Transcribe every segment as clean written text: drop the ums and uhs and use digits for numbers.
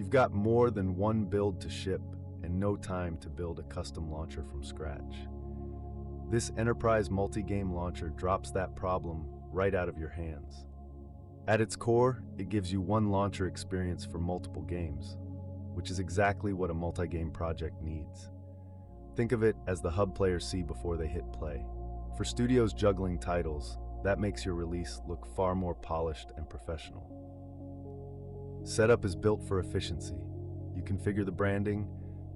You've got more than one build to ship and no time to build a custom launcher from scratch. This enterprise multi-game launcher drops that problem right out of your hands. At its core, it gives you one launcher experience for multiple games, which is exactly what a multi-game project needs. Think of it as the hub players see before they hit play. For studios juggling titles, that makes your release look far more polished and professional. Setup is built for efficiency. You configure the branding,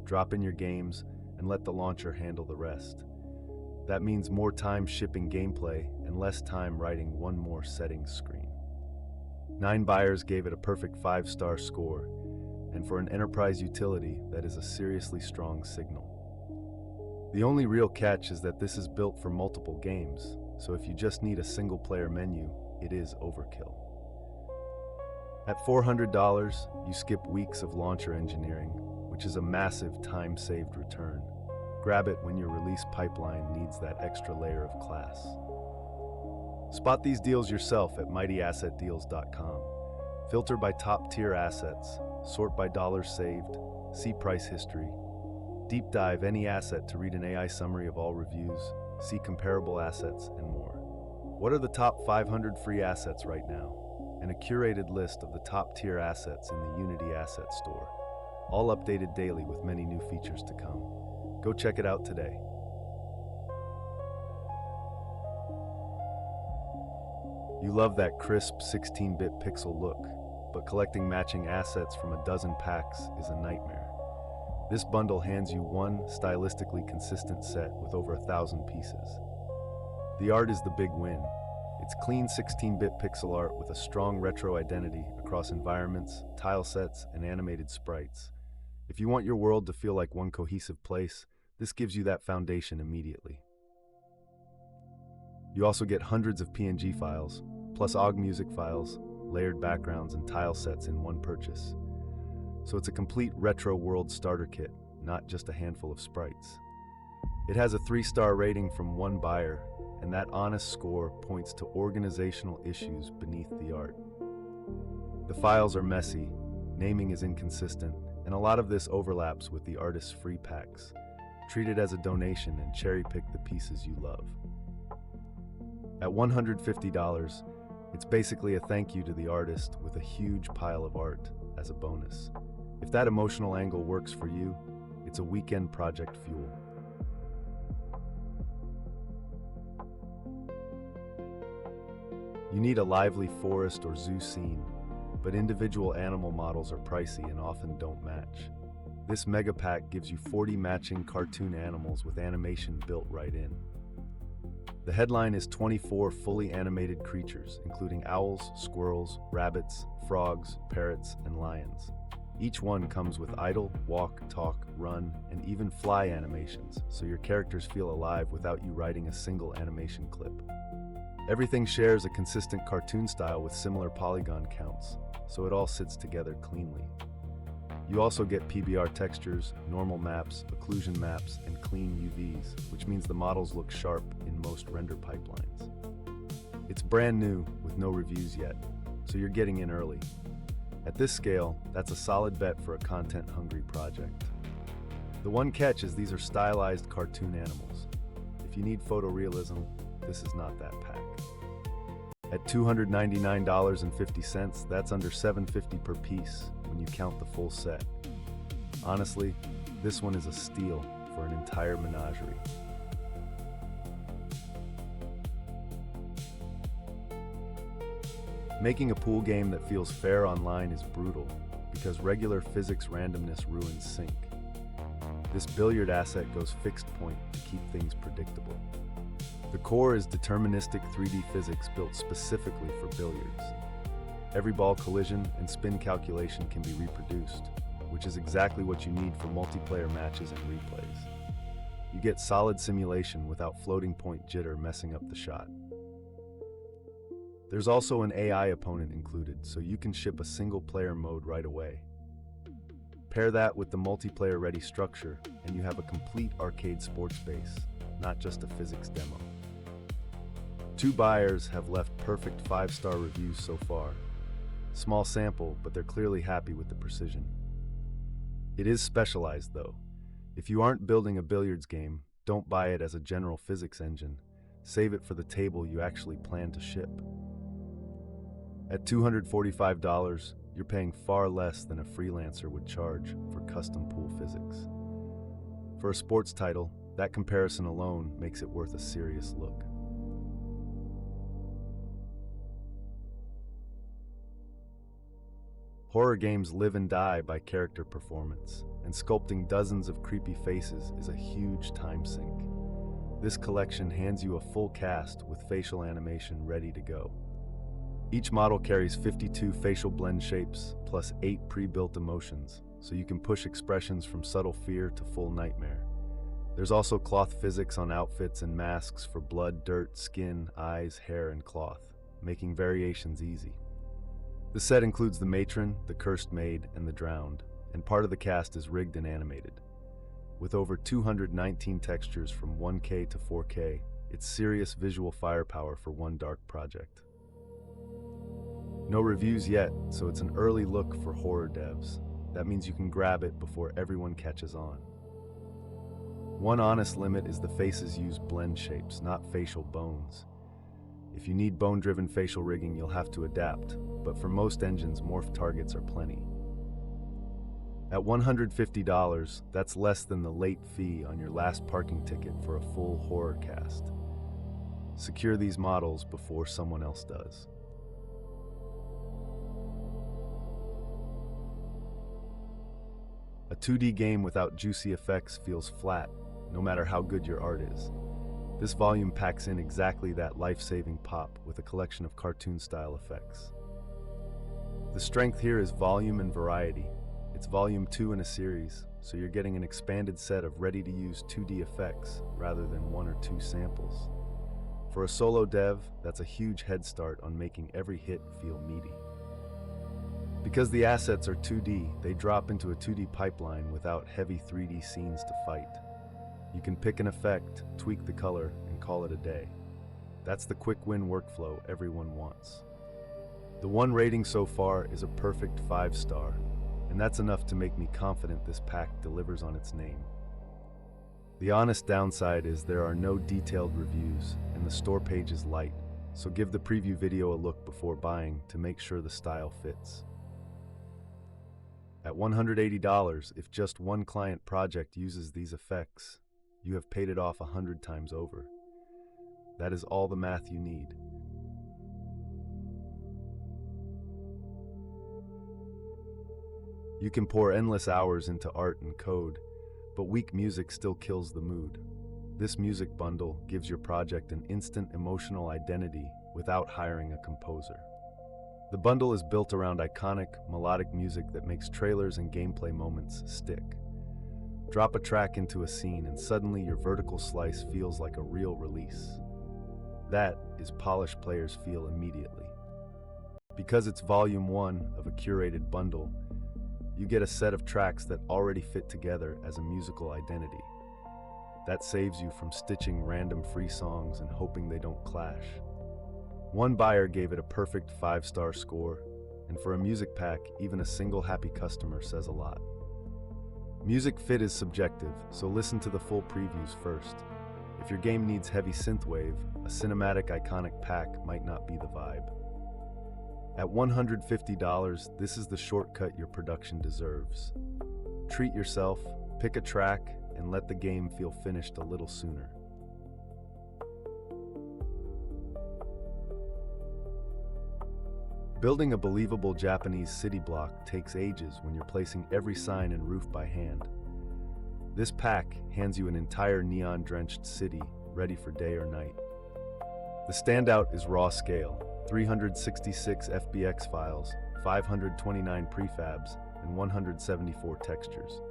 drop in your games, and let the launcher handle the rest. That means more time shipping gameplay and less time writing one more settings screen. 9 buyers gave it a perfect 5-star score, and for an enterprise utility, that is a seriously strong signal. The only real catch is that this is built for multiple games, so if you just need a single-player menu, it is overkill. At $400, you skip weeks of launcher engineering, which is a massive time-saved return. Grab it when your release pipeline needs that extra layer of class. Spot these deals yourself at mightyassetdeals.com. Filter by top-tier assets, sort by dollars saved, see price history, deep dive any asset to read an AI summary of all reviews, see comparable assets, and more. What are the top 500 free assets right now? And a curated list of the top-tier assets in the Unity Asset Store, all updated daily with many new features to come. Go check it out today. You love that crisp 16-bit pixel look, but collecting matching assets from a dozen packs is a nightmare. This bundle hands you one stylistically consistent set with over 1,000 pieces. The art is the big win. It's clean 16-bit pixel art with a strong retro identity across environments, tile sets, and animated sprites. If you want your world to feel like one cohesive place, this gives you that foundation immediately. You also get hundreds of PNG files, plus OGG music files, layered backgrounds, and tile sets in one purchase. So it's a complete retro world starter kit, not just a handful of sprites. It has a 3-star rating from 1 buyer, and that honest score points to organizational issues beneath the art. The files are messy, naming is inconsistent, and a lot of this overlaps with the artist's free packs. Treat it as a donation and cherry-pick the pieces you love. At $150, it's basically a thank you to the artist with a huge pile of art as a bonus. If that emotional angle works for you, it's a weekend project fuel. You need a lively forest or zoo scene, but individual animal models are pricey and often don't match. This mega pack gives you 40 matching cartoon animals with animation built right in. The headline is 24 fully animated creatures, including owls, squirrels, rabbits, frogs, parrots, and lions. Each one comes with idle, walk, talk, run, and even fly animations, so your characters feel alive without you writing a single animation clip. Everything shares a consistent cartoon style with similar polygon counts, so it all sits together cleanly. You also get PBR textures, normal maps, occlusion maps, and clean UVs, which means the models look sharp in most render pipelines. It's brand new with no reviews yet, so you're getting in early. At this scale, that's a solid bet for a content-hungry project. The one catch is these are stylized cartoon animals. If you need photorealism, this is not that pack. At $299.50, that's under $750 per piece when you count the full set. Honestly, this one is a steal for an entire menagerie. Making a pool game that feels fair online is brutal because regular physics randomness ruins sync. This Billiard asset goes fixed point to keep things predictable. The core is deterministic 3D physics built specifically for billiards. Every ball collision and spin calculation can be reproduced, which is exactly what you need for multiplayer matches and replays. You get solid simulation without floating point jitter messing up the shot. There's also an AI opponent included, so you can ship a single-player mode right away. Pair that with the multiplayer-ready structure, and you have a complete arcade sports base, not just a physics demo. 2 buyers have left perfect 5-star reviews so far. Small sample, but they're clearly happy with the precision. It is specialized though. If you aren't building a billiards game, don't buy it as a general physics engine. Save it for the table you actually plan to ship. At $245, you're paying far less than a freelancer would charge for custom pool physics. For a sports title, that comparison alone makes it worth a serious look. Horror games live and die by character performance, and sculpting dozens of creepy faces is a huge time sink. This collection hands you a full cast with facial animation ready to go. Each model carries 52 facial blend shapes, plus 8 pre-built emotions, so you can push expressions from subtle fear to full nightmare. There's also cloth physics on outfits and masks for blood, dirt, skin, eyes, hair, and cloth, making variations easy. The set includes the matron, the cursed maid, and the drowned, and part of the cast is rigged and animated. With over 219 textures from 1K to 4K, it's serious visual firepower for one dark project. No reviews yet, so it's an early look for horror devs. That means you can grab it before everyone catches on. One honest limit is the faces use blend shapes, not facial bones. If you need bone-driven facial rigging, you'll have to adapt, but for most engines, morph targets are plenty. At $150, that's less than the late fee on your last parking ticket for a full horror cast. Secure these models before someone else does. A 2D game without juicy effects feels flat, no matter how good your art is. This volume packs in exactly that life-saving pop with a collection of cartoon-style effects. The strength here is volume and variety. It's volume 2 in a series, so you're getting an expanded set of ready-to-use 2D effects rather than 1 or 2 samples. For a solo dev, that's a huge head start on making every hit feel meaty. Because the assets are 2D, they drop into a 2D pipeline without heavy 3D scenes to fight. You can pick an effect, tweak the color, and call it a day. That's the quick win workflow everyone wants. The one rating so far is a perfect 5-star, and that's enough to make me confident this pack delivers on its name. The honest downside is there are no detailed reviews, and the store page is light, so give the preview video a look before buying to make sure the style fits. At $180, if just one client project uses these effects, you have paid it off 100 times over. That is all the math you need. You can pour endless hours into art and code, but weak music still kills the mood. This music bundle gives your project an instant emotional identity without hiring a composer. The bundle is built around iconic, melodic music that makes trailers and gameplay moments stick. Drop a track into a scene and suddenly your vertical slice feels like a real release. That is polished players feel immediately. Because it's volume 1 of a curated bundle, you get a set of tracks that already fit together as a musical identity. That saves you from stitching random free songs and hoping they don't clash. One buyer gave it a perfect 5-star score, and for a music pack, even a single happy customer says a lot. Music fit is subjective, so listen to the full previews first. If your game needs heavy synthwave, a cinematic iconic pack might not be the vibe. At $150, this is the shortcut your production deserves. Treat yourself, pick a track, and let the game feel finished a little sooner. Building a believable Japanese city block takes ages when you're placing every sign and roof by hand. This pack hands you an entire neon-drenched city ready for day or night. The standout is raw scale, 366 FBX files, 529 prefabs, and 174 textures.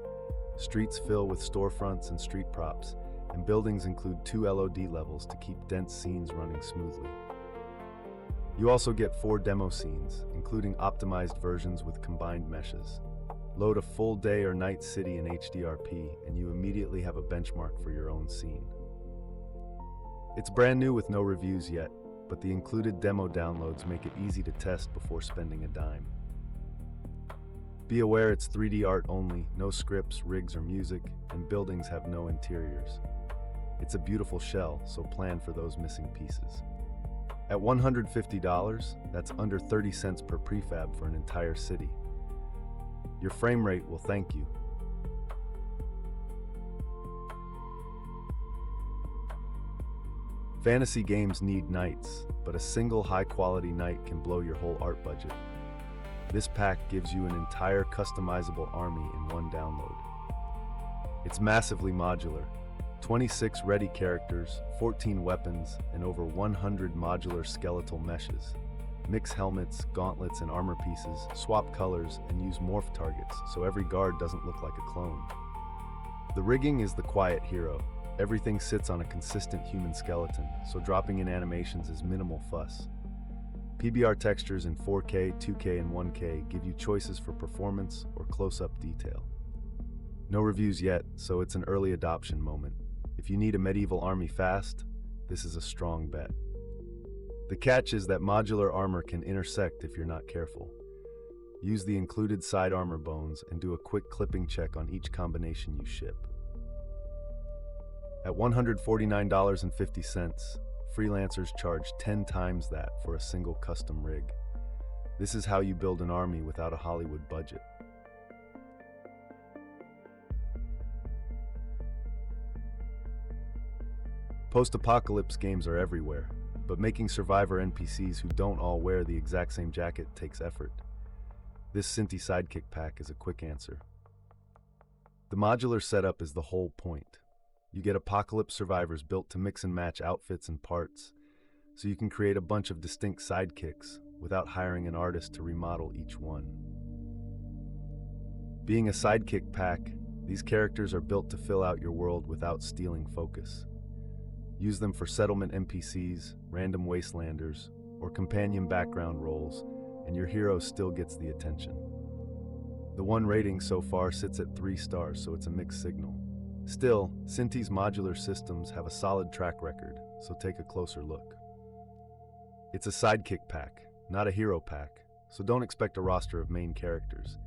Streets fill with storefronts and street props, and buildings include 2 LOD levels to keep dense scenes running smoothly. You also get 4 demo scenes, including optimized versions with combined meshes. Load a full day or night city in HDRP, and you immediately have a benchmark for your own scene. It's brand new with no reviews yet, but the included demo downloads make it easy to test before spending a dime. Be aware it's 3D art only, no scripts, rigs, or music, and buildings have no interiors. It's a beautiful shell, so plan for those missing pieces. At $150, that's under 30 cents per prefab for an entire city. Your frame rate will thank you. Fantasy games need knights, but a single high-quality knight can blow your whole art budget. This pack gives you an entire customizable army in one download. It's massively modular. 26 ready characters, 14 weapons, and over 100 modular skeletal meshes. Mix helmets, gauntlets, and armor pieces, swap colors, and use morph targets so every guard doesn't look like a clone. The rigging is the quiet hero. Everything sits on a consistent human skeleton, so dropping in animations is minimal fuss. PBR textures in 4K, 2K, and 1K give you choices for performance or close-up detail. No reviews yet, so it's an early adoption moment. If you need a medieval army fast, this is a strong bet. The catch is that modular armor can intersect if you're not careful. Use the included side armor bones and do a quick clipping check on each combination you ship. At $149.50, freelancers charge 10 times that for a single custom rig. This is how you build an army without a Hollywood budget. Post-apocalypse games are everywhere, but making survivor NPCs who don't all wear the exact same jacket takes effort. This Synty Sidekick pack is a quick answer. The modular setup is the whole point. You get apocalypse survivors built to mix and match outfits and parts, so you can create a bunch of distinct sidekicks without hiring an artist to remodel each one. Being a sidekick pack, these characters are built to fill out your world without stealing focus. Use them for settlement NPCs, random wastelanders, or companion background roles, and your hero still gets the attention. The one rating so far sits at 3 stars, so it's a mixed signal. Still, Synty's modular systems have a solid track record, so take a closer look. It's a sidekick pack, not a hero pack, so don't expect a roster of main characters.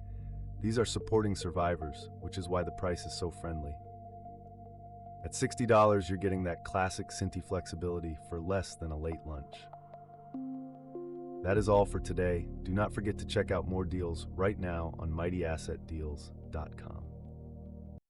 These are supporting survivors, which is why the price is so friendly. At $60, you're getting that classic Synty flexibility for less than a late lunch. That is all for today. Do not forget to check out more deals right now on mightyassetdeals.com.